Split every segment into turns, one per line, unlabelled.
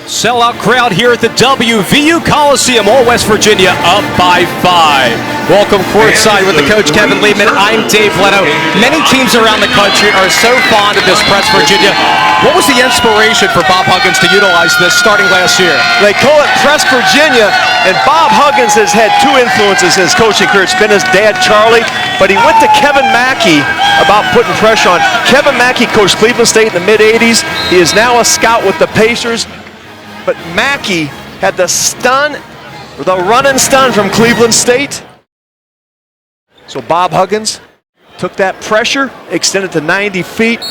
Sellout crowd here at the WVU Coliseum, all West Virginia up by 5. Welcome courtside with the coach Kevin Liebman. I'm Dave Leno. Many teams around the country are so fond of this Press Virginia. What was the inspiration for Bob Huggins to utilize this starting last year?
They call it Press Virginia, and Bob Huggins has had two influences in his coaching career. It's been his dad, Charlie, but he went to Kevin Mackey about putting pressure on. Kevin Mackey coached Cleveland State in the mid-'80s. He is now a scout with the Pacers. But Mackey had the run and stun from Cleveland State. So Bob Huggins took that pressure, extended to 90 feet.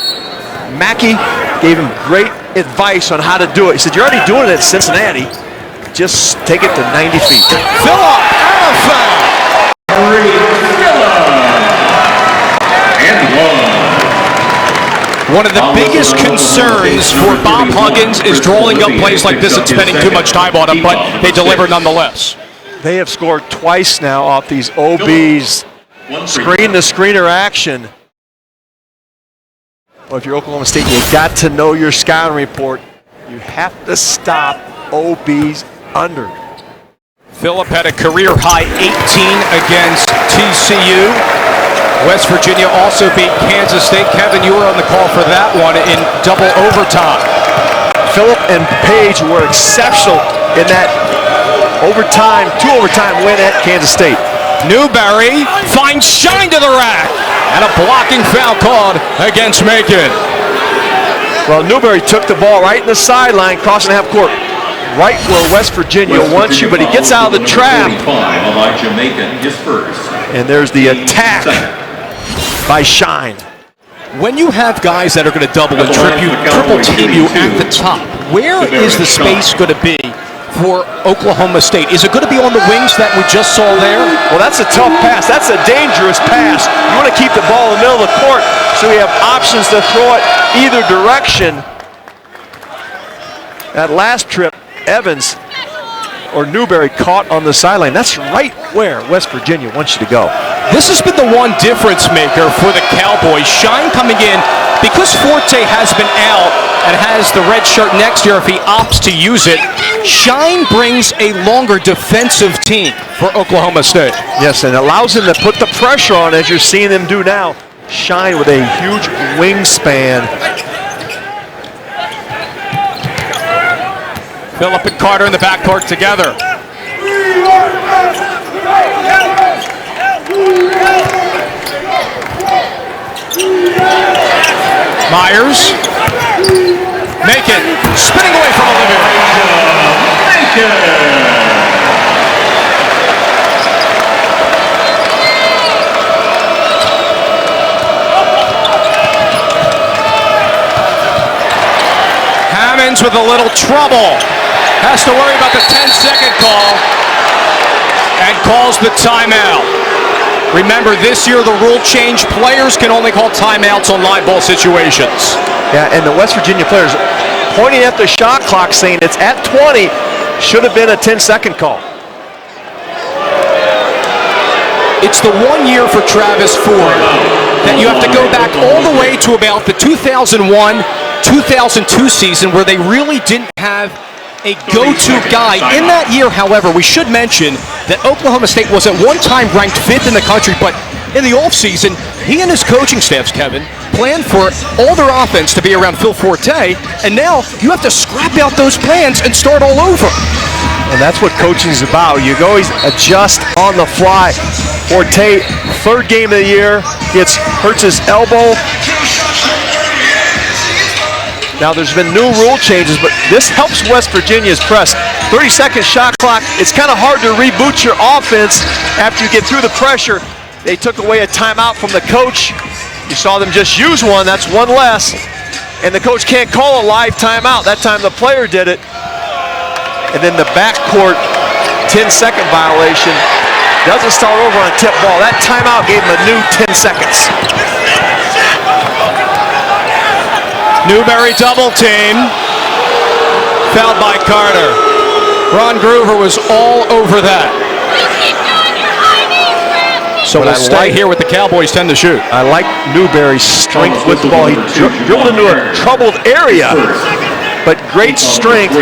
Mackey gave him great advice on how to do it. He said, you're already doing it at Cincinnati. Just take it to 90 feet.
Phillip Arafat. One of the biggest concerns for Bob Huggins is drawing up plays like this and spending too much time on them, but they deliver nonetheless.
They have scored twice now off these OBs. Screen-to-screener action. Well, if you're Oklahoma State, you got to know your scouting report. You have to stop OBs under.
Phillip had a career-high 18 against TCU. West Virginia also beat Kansas State. Kevin, you were on the call for that one in double overtime.
Phillip and Page were exceptional in that two overtime win at Kansas State.
Newberry finds Shine to the rack, and a blocking foul called against Macon.
Well, Newberry took the ball right in the sideline, crossing half court, right where West Virginia wants you, but he gets out of the trap. And there's the attack by Shine.
When you have guys that are going to double and triple team you at the top, where is the space going to be for Oklahoma State? Is it going to be on the wings that we just saw there?
Well, that's a tough pass. That's a dangerous pass. You want to keep the ball in the middle of the court so we have options to throw it either direction. That last trip, Evans or Newberry caught on the sideline. That's right where West Virginia wants you to go.
This has been the one difference maker for the Cowboys. Shine coming in, because Forte has been out and has the red shirt next year if he opts to use it. Shine brings a longer defensive team for Oklahoma State.
Yes, and allows him to put the pressure on, as you're seeing him do now. Shine with a huge wingspan.
Phillip and Carter in the backcourt together. Myers. Macon spinning away from Olivia. Hammonds with a little trouble. Has to worry about the 10-second call and calls the timeout. Remember, this year the rule change, players can only call timeouts on live ball situations.
Yeah, and the West Virginia players pointing at the shot clock saying it's at 20, should have been a 10-second call.
It's the 1 year for Travis Ford that you have to go back all the way to about the 2001-2002 season where they really didn't have a go-to guy. In that year, however, we should mention that Oklahoma State was at one time ranked 5th in the country, but in the offseason, he and his coaching staffs, Kevin, planned for all their offense to be around Phil Forte, and now you have to scrap out those plans and start all over.
And that's what coaching is about. You always adjust on the fly. Forte, third game of the year, hurts his elbow. Now, there's been new rule changes, but this helps West Virginia's press. 30-second shot clock. It's kind of hard to reboot your offense after you get through the pressure. They took away a timeout from the coach. You saw them just use one. That's one less. And the coach can't call a live timeout. That time the player did it. And then the backcourt 10-second violation. Doesn't start over on a tip ball. That timeout gave him a new 10 seconds.
Newberry double team. Fouled by Carter. Ron Groover was all over that. So we'll stay here with the Cowboys 10 to shoot.
I like Newberry's strength with the ball. He dribbled into a troubled area, but great strength.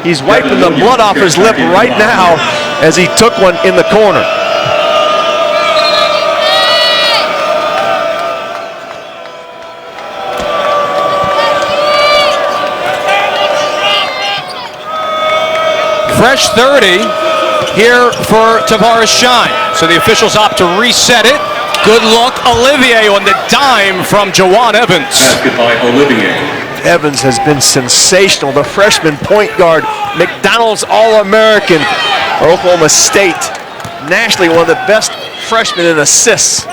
He's wiping the blood off his lip right now as he took one in the corner.
Fresh 30 here for Tavares Shine. So the officials opt to reset it. Good look, Olivier on the dime from Jawan Evans.
Basket by Olivier.
Evans has been sensational. The freshman point guard, McDonald's All-American for Oklahoma State. Nationally, one of the best freshmen in assists.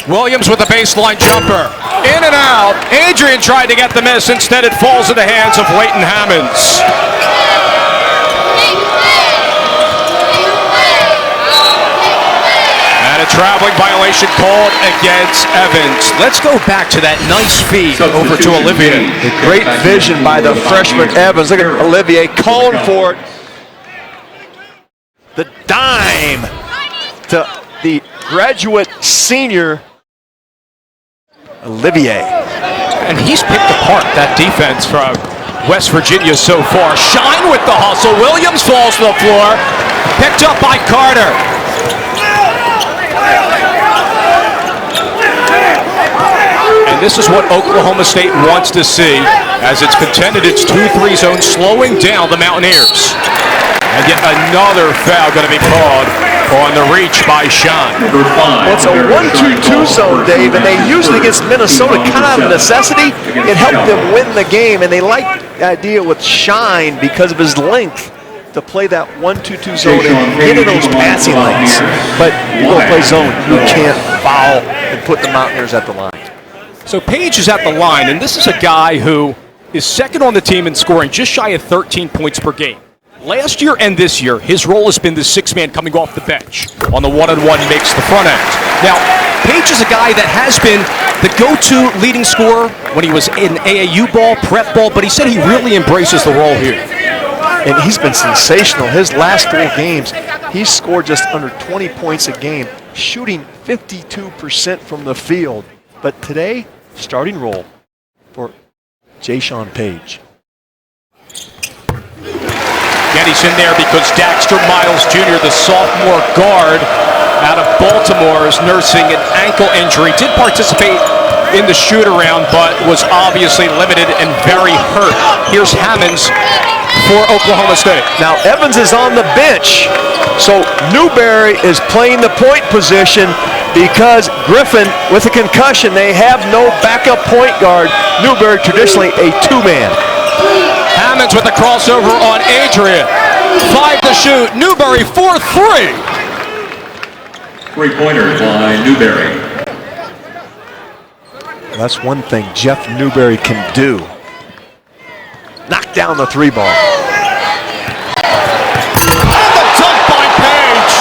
Williams with the baseline jumper. In and out. Adrian tried to get the miss. Instead, it falls in the hands of Leighton Hammonds. A traveling violation called against Evans. Let's go back to that nice feed over to Olivier.
The great vision by the freshman Evans. Look at Olivier calling for it. The dime to the graduate senior Olivier.
And he's picked apart that defense from West Virginia so far. Shine with the hustle. Williams falls to the floor. Picked up by Carter. And this is what Oklahoma State wants to see as it's contended its 2-3 zone, slowing down the Mountaineers. And yet another foul going to be called on the reach by Shine.
Well, it's a 1-2-2 zone, Dave, and they usually against Minnesota kind of out of necessity. It helped them win the game, and they like the idea with Shine because of his length to play that 1-2-2 zone and get in those passing lanes. But you go play zone, you can't foul and put the Mountaineers at the line.
So Page is at the line, and this is a guy who is second on the team in scoring, just shy of 13 points per game. Last year and this year, his role has been the sixth man coming off the bench. On the one-on-one, makes the front end. Now, Page is a guy that has been the go-to leading scorer when he was in AAU ball, prep ball, but he said he really embraces the role here.
And he's been sensational. His last 4 games, he's scored just under 20 points a game, shooting 52% from the field. But today, starting role for Jayshawn Page.
Getty's in there because Daxter Miles Jr., the sophomore guard out of Baltimore, is nursing an ankle injury. Did participate in the shoot-around, but was obviously limited and very hurt. Here's Hammonds for Oklahoma State.
Now Evans is on the bench, so Newberry is playing the point position because Griffin, with a concussion, they have no backup point guard. Newberry traditionally a 2-man.
Hammonds with a crossover on Adrian. 5 to shoot. Newberry 4-3.
3-pointer by Newberry.
That's one thing Jeff Newberry can do. Knock down the 3-ball.
And the dunk by Page.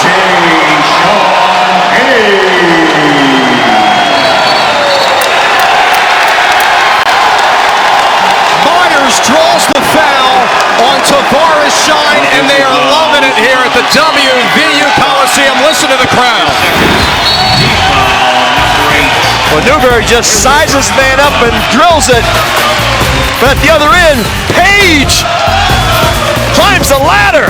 Myers draws the foul on Tavares Shine, and they are loving it here at the WVU Coliseum. Listen to the crowd.
Well, Newberry just sizes man up and drills it. But at the other end, Page climbs the ladder.